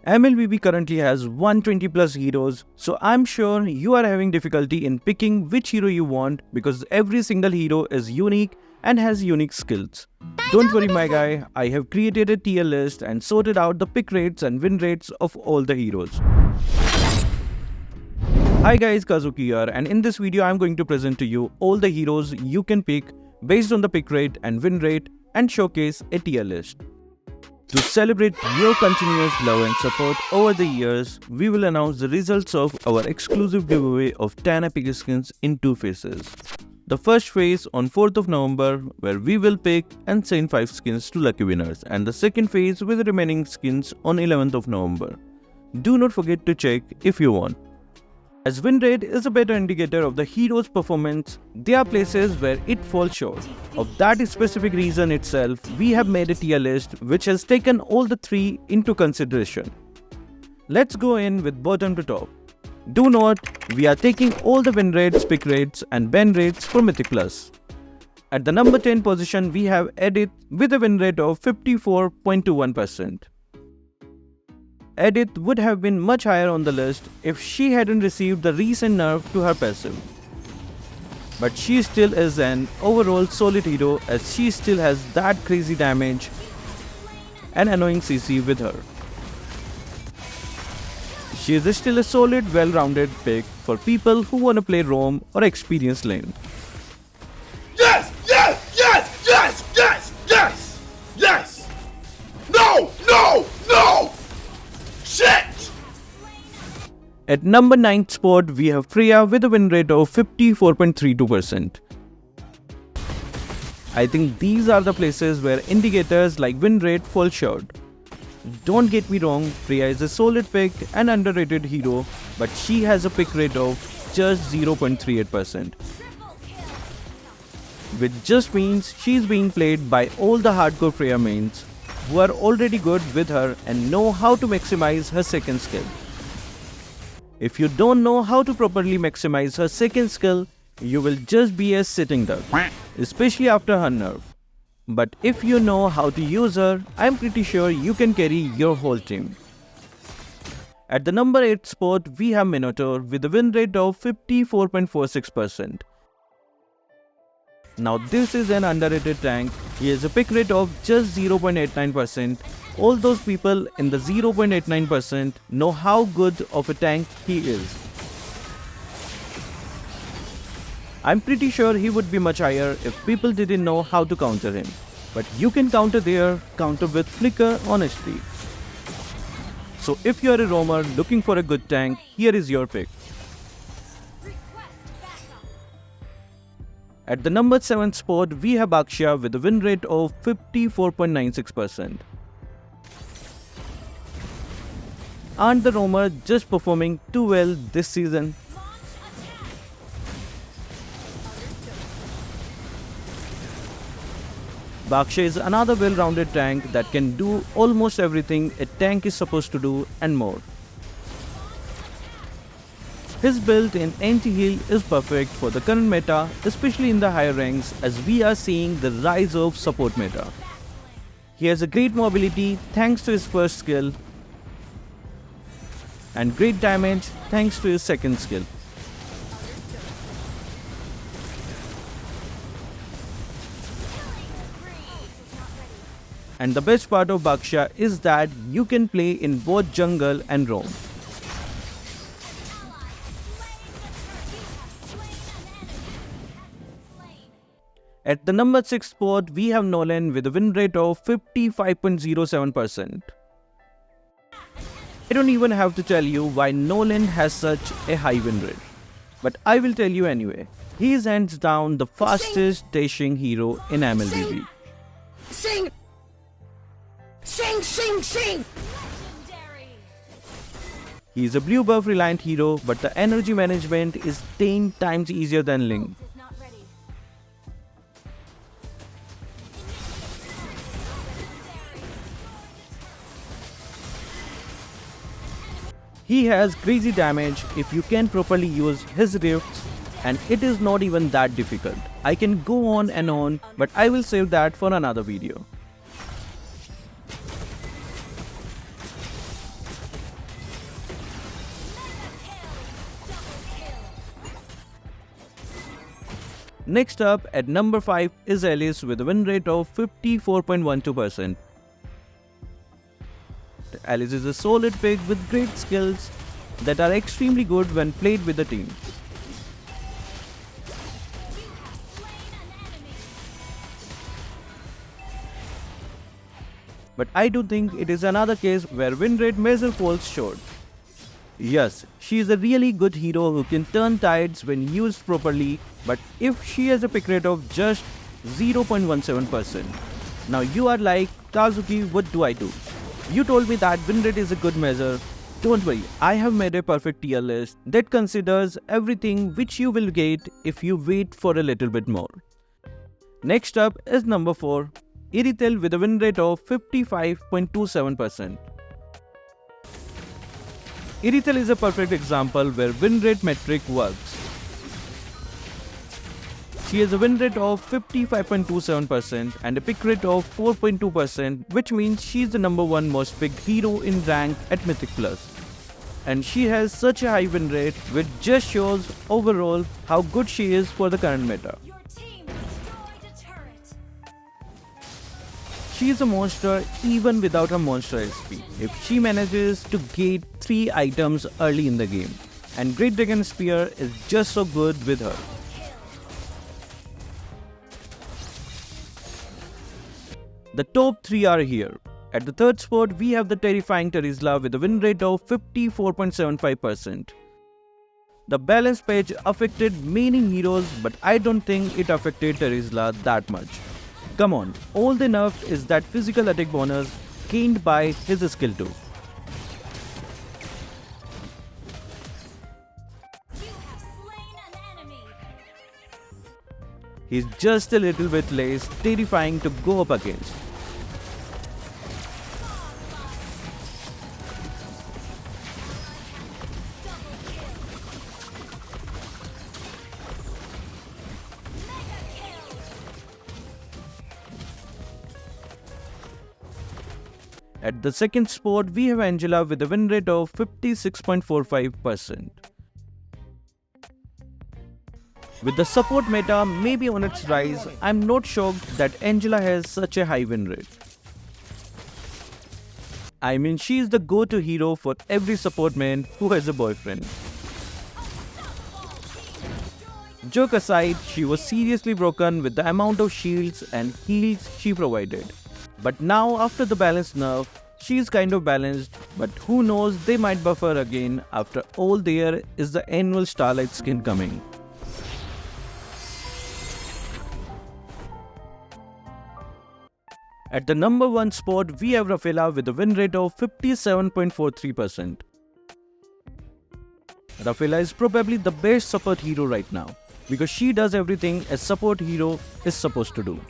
MLBB currently has 120 plus heroes, so I'm sure you are having difficulty in picking which hero you want because every single hero is unique and has unique skills. Don't worry my guy, I have created a tier list and sorted out the pick rates and win rates of all the heroes. Hi guys, Kazuki here, and in this video I'm going to present to you all the heroes you can pick based on the pick rate and win rate and showcase a tier list. To celebrate your continuous love and support over the years, we will announce the results of our exclusive giveaway of 10 epic skins in 2 phases. The first phase on 4th of November, where we will pick and send 5 skins to lucky winners, and the second phase with the remaining skins on 11th of November. Do not forget to check if you want. As win rate is a better indicator of the hero's performance, there are places where it falls short. Of that specific reason itself, we have made a tier list which has taken all the 3 into consideration. Let's go in with bottom to top. Do note, we are taking all the win rates, pick rates and ban rates for Mythic Plus. At the number 10 position, we have Edith with a win rate of 54.21%. Edith would have been much higher on the list if she hadn't received the recent nerf to her passive. But she still is an overall solid hero as she still has that crazy damage and annoying CC with her. She is still a solid, well-rounded pick for people who want to play roam or experience lane. Yes! Yes! Yes! Yes! Yes! Yes! Yes! No! No! No! Shit! At number 9th spot, we have Prya with a win rate of 54.32%. I think these are the places where indicators like win rate fall short. Don't get me wrong, Prya is a solid pick and underrated hero, but she has a pick rate of just 0.38%. Which just means she's being played by all the hardcore Prya mains who are already good with her and know how to maximize her second skill. If you don't know how to properly maximize her second skill, you will just be a sitting duck, especially after her nerf. But if you know how to use her, I'm pretty sure you can carry your whole team. At the number 8 spot, we have Minotaur with a win rate of 54.46%. Now this is an underrated tank. He has a pick rate of just 0.89%. All those people in the 0.89% know how good of a tank he is. I'm pretty sure he would be much higher if people didn't know how to counter him. But you can counter with flicker honestly. So if you are a roamer looking for a good tank, here is your pick. At the number 7th spot, we have Aksha with a win rate of 54.96%. Aren't the roamer just performing too well this season? Baksha is another well-rounded tank that can do almost everything a tank is supposed to do and more. His build in anti-heal is perfect for the current meta, especially in the higher ranks as we are seeing the rise of support meta. He has a great mobility thanks to his first skill and great damage thanks to his second skill. And the best part of Baksha is that you can play in both jungle and roam. At the number 6 spot, we have Nolan with a win rate of 55.07%. I don't even have to tell you why Nolan has such a high win rate. But I will tell you anyway. He is hands down the fastest dashing hero in MLBB. Sing! Sing! Sing! Sing! He is a blue buff reliant hero, but the energy management is 10 times easier than Ling. He has crazy damage if you can properly use his rifts, and it is not even that difficult. I can go on and on, but I will save that for another video. Next up, at number 5 is Alice with a win rate of 54.12%. Alice is a solid pick with great skills that are extremely good when played with the team. But I do think it is another case where win rate measure falls short. Yes, she is a really good hero who can turn tides when used properly, but if she has a pick rate of just 0.17%. Now you are like, Kazuki, what do I do? You told me that win rate is a good measure. Don't worry, I have made a perfect tier list that considers everything which you will get if you wait for a little bit more. Next up is number 4, Irel with a win rate of 55.27%. Irel is a perfect example where win rate metric works. She has a win rate of 55.27% and a pick rate of 4.2%, which means she is the number 1 most picked hero in rank at Mythic Plus. And she has such a high win rate, which just shows overall how good she is for the current meta. She is a monster even without her monster SP, if she manages to get 3 items early in the game. And Great Dragon Spear is just so good with her. The top 3 are here. At the 3rd spot, we have the terrifying Terizla with a win rate of 54.75%. The balance page affected many heroes, but I don't think it affected Terizla that much. Come on, all they nerfed is that physical attack bonus gained by his skill 2. He's just a little bit less terrifying to go up against. At the 2nd spot, we have Angela with a win rate of 56.45%. With the support meta maybe on its rise, I'm not shocked that Angela has such a high win rate. I mean, she is the go-to hero for every support man who has a boyfriend. Joke aside, she was seriously broken with the amount of shields and heals she provided. But now after the balance nerf, she is kind of balanced, but who knows, they might buff her again after all there is the annual Starlight skin coming. At the number 1 spot, we have Rafaela with a win rate of 57.43%. Rafaela is probably the best support hero right now, because she does everything a support hero is supposed to do.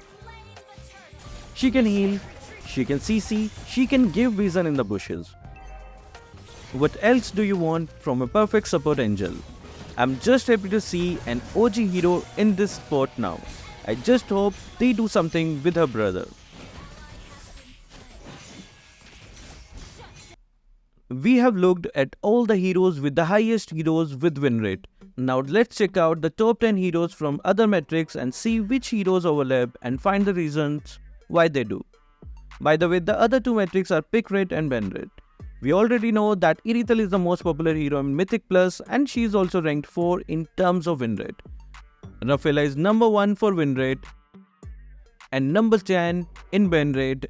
She can heal, she can CC, she can give vision in the bushes. What else do you want from a perfect support angel? I'm just happy to see an OG hero in this spot now. I just hope they do something with her brother. We have looked at all the heroes with the highest heroes with win rate. Now let's check out the top 10 heroes from other metrics and see which heroes overlap and find the reasons why they do. By the way, the other 2 metrics are pick rate and win rate. We already know that Irel is the most popular hero in Mythic Plus and she is also ranked 4 in terms of win rate. Rafaela is number 1 for win rate and number 10 in win rate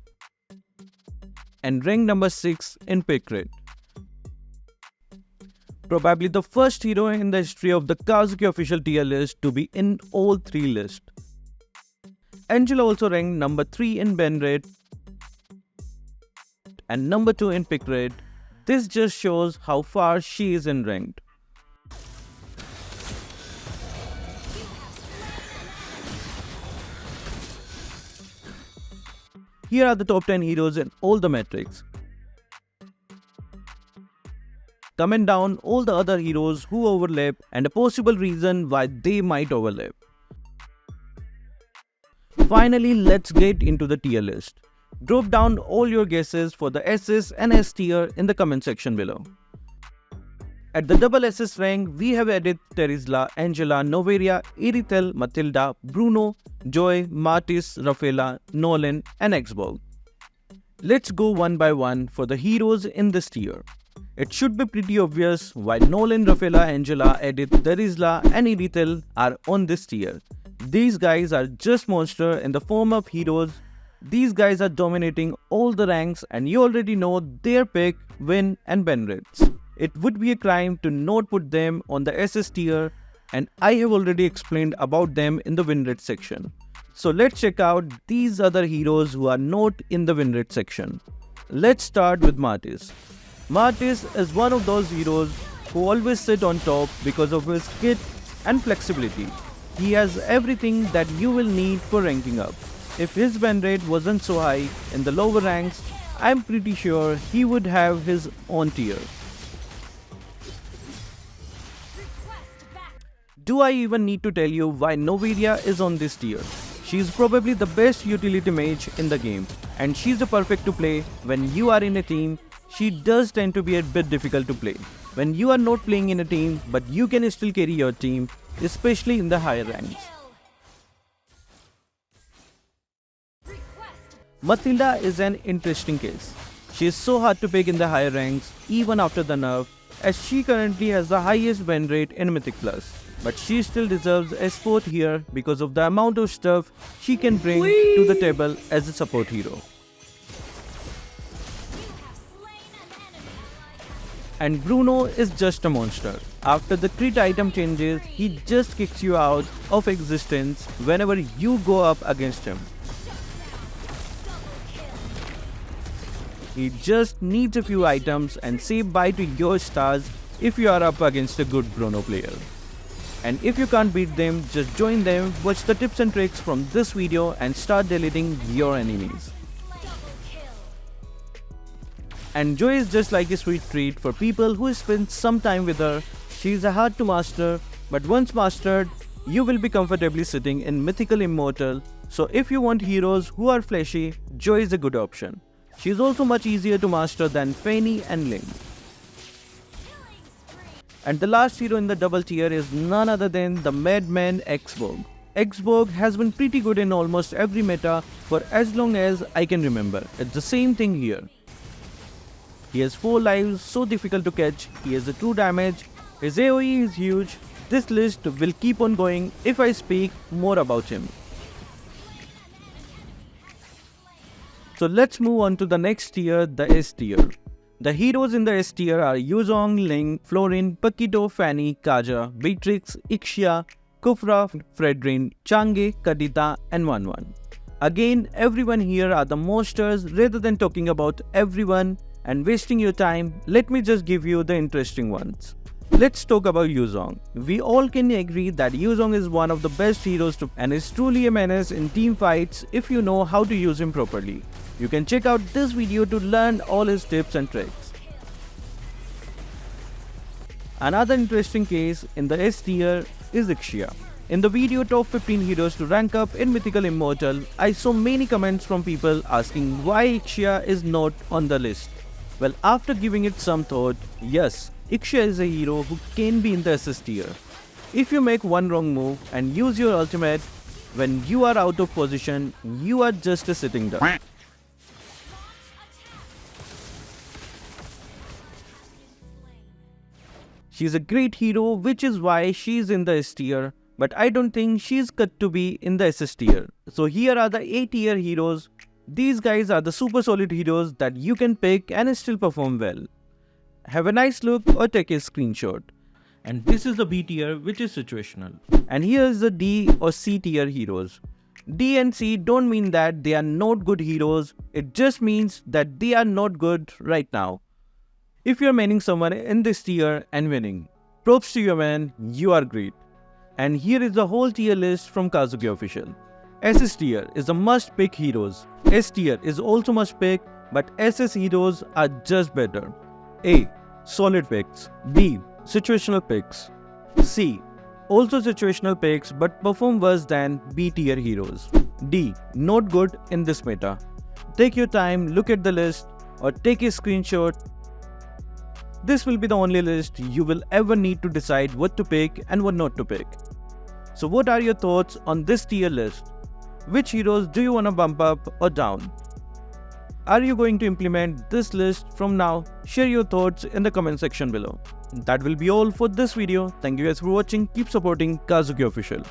and ranked number 6 in pick rate. Probably the first hero in the history of the Kazuki official tier list to be in all 3 lists. Angela also ranked number 3 in win rate and number 2 in pick rate. This just shows how far she is in ranked. Here are the top 10 heroes in all the metrics. Comment down all the other heroes who overlap and a possible reason why they might overlap. Finally, let's get into the tier list. Drop down all your guesses for the SS and S tier in the comment section below. At the double SS rank, we have Edith, Terizla, Angela, Noveria, Irithel, Matilda, Bruno, Joy, Martis, Rafaela, Nolan and Xborg. Let's go one by one for the heroes in this tier. It should be pretty obvious why Nolan, Rafaela, Angela, Edith, Terizla and Irithel are on this tier. These guys are just monsters in the form of heroes. These guys are dominating all the ranks and you already know their pick, win and ban rates. It would be a crime to not put them on the SS tier and I have already explained about them in the win rate section. So let's check out these other heroes who are not in the win rate section. Let's start with Martis. Martis is one of those heroes who always sit on top because of his kit and flexibility. He has everything that you will need for ranking up. If his ban rate wasn't so high in the lower ranks, I'm pretty sure he would have his own tier. Do I even need to tell you why Noveria is on this tier? She's probably the best utility mage in the game and she's the perfect to play when you are in a team. She does tend to be a bit difficult to play when you are not playing in a team, but you can still carry your team, especially in the higher ranks. Matilda is an interesting case. She is so hard to pick in the higher ranks even after the nerf, as she currently has the highest ban rate in Mythic Plus. But she still deserves a spot here because of the amount of stuff she can bring to the table as a support hero. And Bruno is just a monster. After the crit item changes, he just kicks you out of existence whenever you go up against him. He just needs a few items and say bye to your stars if you are up against a good Bruno player. And if you can't beat them, just join them, watch the tips and tricks from this video and start deleting your enemies. And Joy is just like a sweet treat for people who spend some time with her. She is hard to master, but once mastered, you will be comfortably sitting in Mythical Immortal. So if you want heroes who are flashy, Joy is a good option. She is also much easier to master than Fanny and Ling. And the last hero in the double tier is none other than the madman Xborg. Xborg has been pretty good in almost every meta for as long as I can remember. It's the same thing here. He has 4 lives, so difficult to catch. He has a true damage. His AoE is huge. This list will keep on going if I speak more about him. So let's move on to the next tier, the S tier. The heroes in the S tier are Yuzong, Ling, Florin, Paquito, Fanny, Kaja, Beatrix, Ixia, Kufra, Fredrin, Change, Kadita and Wanwan. Again, everyone here are the monsters. Rather than talking about everyone and wasting your time, let me just give you the interesting ones. Let's talk about Yuzong. We all can agree that Yuzong is one of the best heroes and is truly a menace in team fights if you know how to use him properly. You can check out this video to learn all his tips and tricks. Another interesting case in the S tier is Ixia. In the video top 15 heroes to rank up in Mythical Immortal, I saw many comments from people asking why Ixia is not on the list. Well, after giving it some thought, yes, Ixia is a hero who can be in the SS tier. If you make one wrong move and use your ultimate when you are out of position, you are just a sitting duck. She's a great hero, which is why she's in the S tier, but I don't think she's cut to be in the SS tier. So here are the A tier heroes. These guys are the super solid heroes that you can pick and still perform well. Have a nice look or take a screenshot. And this is the B tier, which is situational. And here is the D or C tier heroes. D and C don't mean that they are not good heroes, it just means that they are not good right now. If you're maining someone in this tier and winning, props to you, man, you are great. And here is the whole tier list from Kazuki Official. SS tier is the must pick heroes. S tier is also must pick, but SS heroes are just better. A. Solid picks. B. Situational picks. C. Also situational picks but perform worse than B tier heroes. D. Not good in this meta. Take your time, look at the list or take a screenshot. This will be the only list you will ever need to decide what to pick and what not to pick. So what are your thoughts on this tier list? Which heroes do you want to bump up or down? Are you going to implement this list from now? Share your thoughts in the comment section below. That will be all for this video. Thank you guys for watching. Keep supporting Kazuki Official.